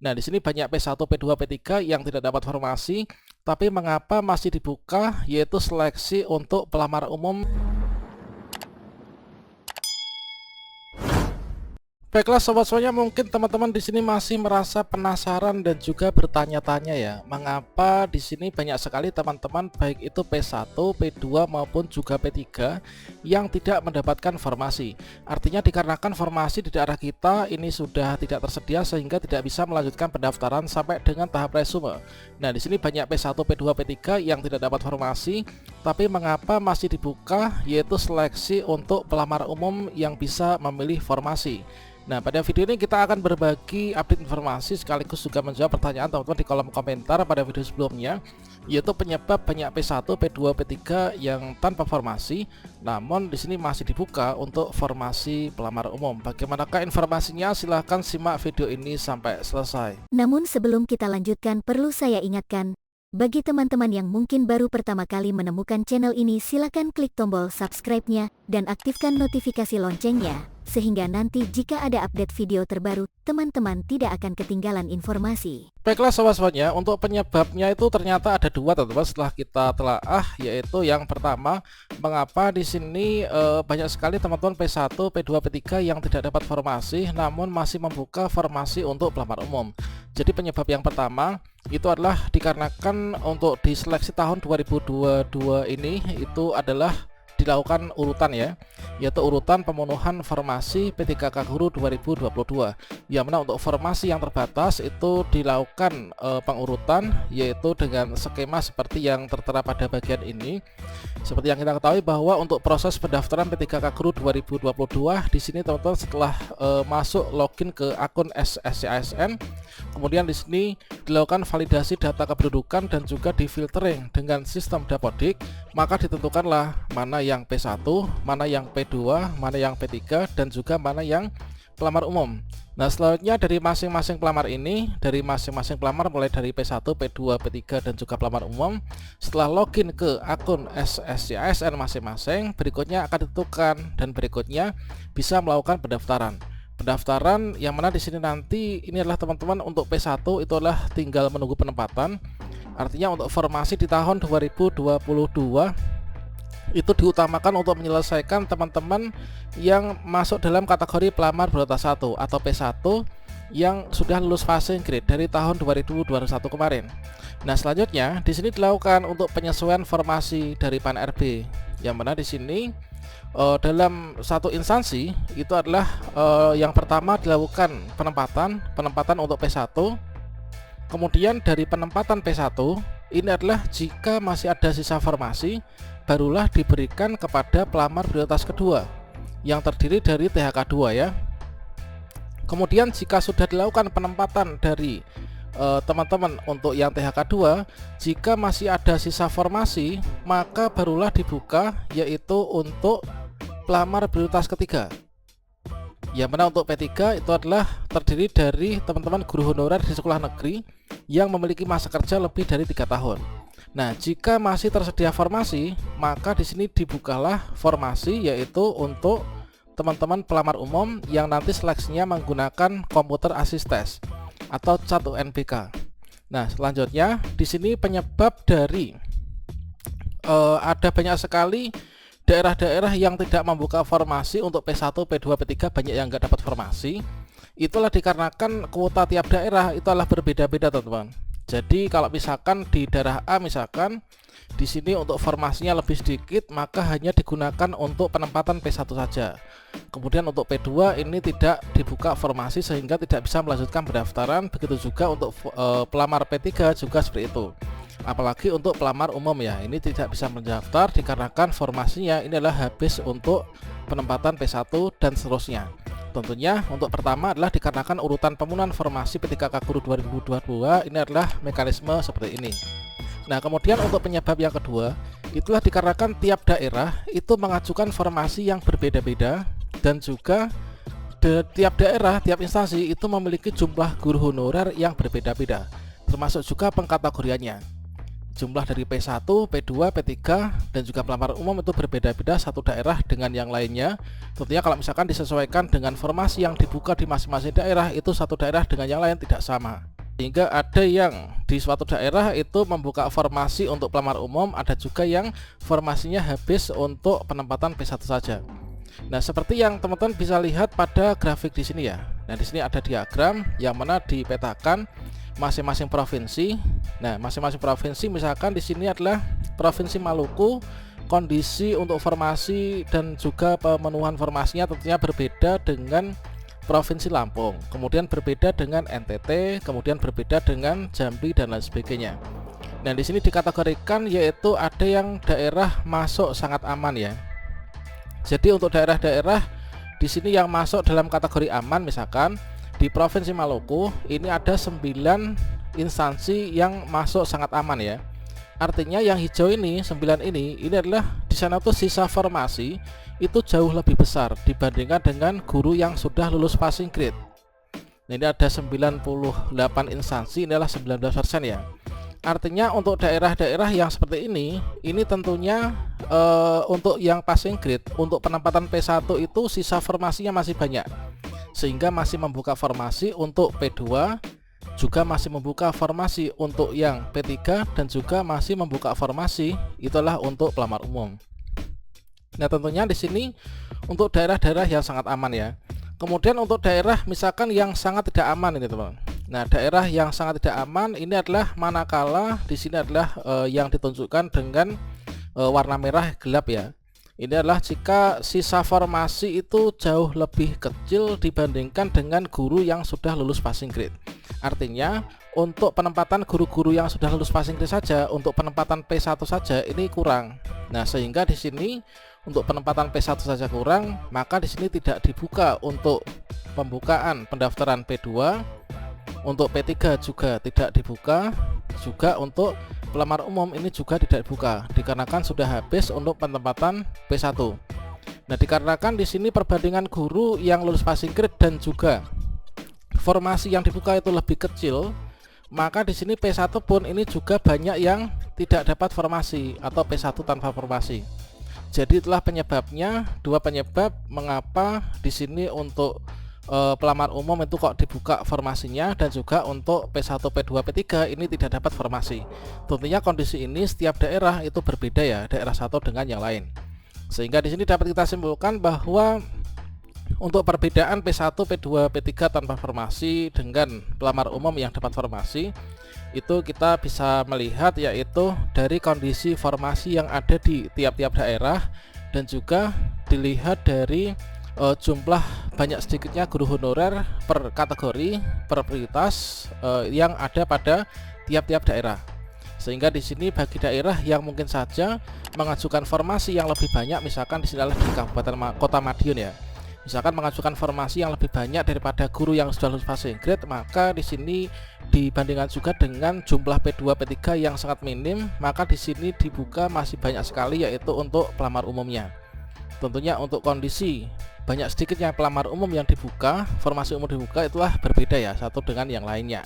Nah, di sini banyak P1, P2, P3 yang tidak dapat formasi, tapi mengapa masih dibuka, yaitu seleksi untuk pelamar umum. Baiklah sobat semuanya, mungkin teman-teman di sini masih merasa penasaran dan juga bertanya-tanya ya, mengapa di sini banyak sekali teman-teman baik itu P1, P2 maupun juga P3 yang tidak mendapatkan formasi. Artinya dikarenakan formasi di daerah kita ini sudah tidak tersedia sehingga tidak bisa melanjutkan pendaftaran sampai dengan tahap resume. Nah, di sini banyak P1, P2, P3 yang tidak dapat formasi, tapi mengapa masih dibuka, yaitu seleksi untuk pelamar umum yang bisa memilih formasi. Nah, pada video ini kita akan berbagi update informasi sekaligus juga menjawab pertanyaan teman-teman di kolom komentar pada video sebelumnya, yaitu penyebab banyak P1, P2, P3 yang tanpa formasi, namun di sini masih dibuka untuk formasi pelamar umum. Bagaimanakah informasinya? Silahkan simak video ini sampai selesai. Namun sebelum kita lanjutkan, perlu saya ingatkan, bagi teman-teman yang mungkin baru pertama kali menemukan channel ini, silakan klik tombol subscribe-nya dan aktifkan notifikasi loncengnya, sehingga nanti jika ada update video terbaru, teman-teman tidak akan ketinggalan informasi. Baiklah sobat-sobatnya, untuk penyebabnya itu ternyata ada dua teman-teman setelah kita telaah, yaitu yang pertama, mengapa di sini banyak sekali teman-teman P1, P2, P3 yang tidak dapat formasi namun masih membuka formasi untuk pelamar umum. Jadi penyebab yang pertama itu adalah dikarenakan untuk di seleksi tahun 2022 ini itu adalah dilakukan urutan ya, yaitu urutan pemenuhan formasi P3K Guru 2022, yang mana untuk formasi yang terbatas itu dilakukan pengurutan, yaitu dengan skema seperti yang tertera pada bagian ini. Seperti yang kita ketahui bahwa untuk proses pendaftaran P3K Guru 2022 di sini teman-teman setelah masuk login ke akun SSCASN, kemudian di sini dilakukan validasi data kependudukan dan juga difiltering dengan sistem Dapodik, maka ditentukanlah mana yang P1, mana yang P2, mana yang P3, dan juga mana yang pelamar umum. Nah, selanjutnya dari masing-masing pelamar ini, dari masing-masing pelamar mulai dari P1, P2, P3, dan juga pelamar umum, setelah login ke akun SSCASN masing-masing, berikutnya akan ditentukan dan berikutnya bisa melakukan pendaftaran. Pendaftaran yang mana di sini nanti ini adalah teman-teman untuk P1 itu adalah tinggal menunggu penempatan. Artinya untuk formasi di tahun 2022 itu diutamakan untuk menyelesaikan teman-teman yang masuk dalam kategori pelamar prioritas 1 atau P1 yang sudah lulus passing grade dari tahun 2021 kemarin. Nah, selanjutnya di sini dilakukan untuk penyesuaian formasi dari PAN RB, yang mana di sini dalam satu instansi itu adalah yang pertama dilakukan penempatan untuk P1. Kemudian dari penempatan P1 ini adalah jika masih ada sisa formasi, barulah diberikan kepada pelamar prioritas kedua yang terdiri dari THK2 ya. Kemudian jika sudah dilakukan penempatan dari teman-teman untuk yang THK2, jika masih ada sisa formasi, maka barulah dibuka yaitu untuk pelamar prioritas ketiga. Yang mana untuk P3 itu adalah terdiri dari teman-teman guru honorer di sekolah negeri yang memiliki masa kerja lebih dari 3 tahun. Nah, jika masih tersedia formasi, maka di sini dibukalah formasi yaitu untuk teman-teman pelamar umum yang nanti seleksinya menggunakan komputer assist test atau CAT UNBK. Nah, selanjutnya di sini penyebab dari ada banyak sekali daerah-daerah yang tidak membuka formasi untuk P1, P2, P3, banyak yang nggak dapat formasi. Itulah dikarenakan kuota tiap daerah itu adalah berbeda-beda teman-teman. Jadi kalau misalkan di daerah A misalkan di sini untuk formasinya lebih sedikit, maka hanya digunakan untuk penempatan P1 saja. Kemudian untuk P2 ini tidak dibuka formasi sehingga tidak bisa melanjutkan pendaftaran. Begitu juga untuk pelamar P3 juga seperti itu. Apalagi untuk pelamar umum ya, ini tidak bisa mendaftar dikarenakan formasinya ini adalah habis untuk penempatan P1 dan seterusnya. Tentunya untuk pertama adalah dikarenakan urutan pemenuhan formasi P3K Guru 2022 ini adalah mekanisme seperti ini. Nah, kemudian untuk penyebab yang kedua, itulah dikarenakan tiap daerah itu mengajukan formasi yang berbeda-beda dan juga tiap daerah, tiap instansi itu memiliki jumlah guru honorer yang berbeda-beda, termasuk juga pengkategoriannya. Jumlah dari P1, P2, P3, dan juga pelamar umum itu berbeda-beda satu daerah dengan yang lainnya. Tentunya kalau misalkan disesuaikan dengan formasi yang dibuka di masing-masing daerah, itu satu daerah dengan yang lain tidak sama. sehingga ada yang di suatu daerah itu membuka formasi untuk pelamar umum, ada juga yang formasinya habis untuk penempatan P1 saja. Nah, seperti yang teman-teman bisa lihat pada grafik di sini ya. Nah, di sini ada diagram yang mana dipetakan masing-masing provinsi. Nah, masing-masing provinsi misalkan di sini adalah Provinsi Maluku, kondisi untuk formasi dan juga pemenuhan formasinya tentunya berbeda dengan Provinsi Lampung, kemudian berbeda dengan NTT, kemudian berbeda dengan Jambi dan lain sebagainya. Nah, di sini dikategorikan yaitu ada yang daerah masuk sangat aman ya. Jadi untuk daerah-daerah di sini yang masuk dalam kategori aman, misalkan di Provinsi Maluku ini ada 9 instansi yang masuk sangat aman ya. Artinya yang hijau ini 9 ini adalah di sana tuh sisa formasi itu jauh lebih besar dibandingkan dengan guru yang sudah lulus passing grade. Nah, ini ada 98 instansi, inilah 19% ya. Artinya untuk daerah-daerah yang seperti ini tentunya untuk yang passing grade untuk penempatan P1 itu sisa formasinya masih banyak, sehingga masih membuka formasi untuk P2, juga masih membuka formasi untuk yang P3, dan juga masih membuka formasi itulah untuk pelamar umum. Nah, tentunya di sini untuk daerah-daerah yang sangat aman ya. Kemudian untuk daerah misalkan yang sangat tidak aman ini teman. Nah, daerah yang sangat tidak aman ini adalah manakala di sini adalah yang ditunjukkan dengan warna merah gelap ya. Ini adalah jika sisa formasi itu jauh lebih kecil dibandingkan dengan guru yang sudah lulus passing grade. Artinya untuk penempatan guru-guru yang sudah lulus passing grade saja, untuk penempatan P1 saja ini kurang. Nah, sehingga di sini untuk penempatan P1 saja kurang, maka di sini tidak dibuka untuk pembukaan pendaftaran P2, untuk P3 juga tidak dibuka, juga untuk pelamar umum ini juga tidak dibuka dikarenakan sudah habis untuk penempatan P1. Nah, dikarenakan di sini perbandingan guru yang lulus passing grade dan juga formasi yang dibuka itu lebih kecil, maka di sini P1 pun ini juga banyak yang tidak dapat formasi atau P1 tanpa formasi. Jadi itulah penyebabnya, dua penyebab mengapa di sini untuk pelamar umum itu kok dibuka formasinya, dan juga untuk P1, P2, P3 ini tidak dapat formasi. Tentunya kondisi ini setiap daerah itu berbeda ya, daerah satu dengan yang lain. Sehingga di sini dapat kita simpulkan bahwa untuk perbedaan P1, P2, P3 tanpa formasi dengan pelamar umum yang dapat formasi itu kita bisa melihat yaitu dari kondisi formasi yang ada di tiap-tiap daerah, dan juga dilihat dari jumlah banyak sedikitnya guru honorer per kategori, per prioritas yang ada pada tiap-tiap daerah. Sehingga di sini bagi daerah yang mungkin saja mengajukan formasi yang lebih banyak, misalkan di sini adalah di Kabupaten Kota Madiun ya. Misalkan mengajukan formasi yang lebih banyak daripada guru yang sudah lulus passing grade, maka di sini dibandingkan juga dengan jumlah P2, P3 yang sangat minim, maka di sini dibuka masih banyak sekali yaitu untuk pelamar umumnya. Tentunya untuk kondisi banyak sedikitnya pelamar umum yang dibuka, formasi umum dibuka itulah berbeda ya satu dengan yang lainnya.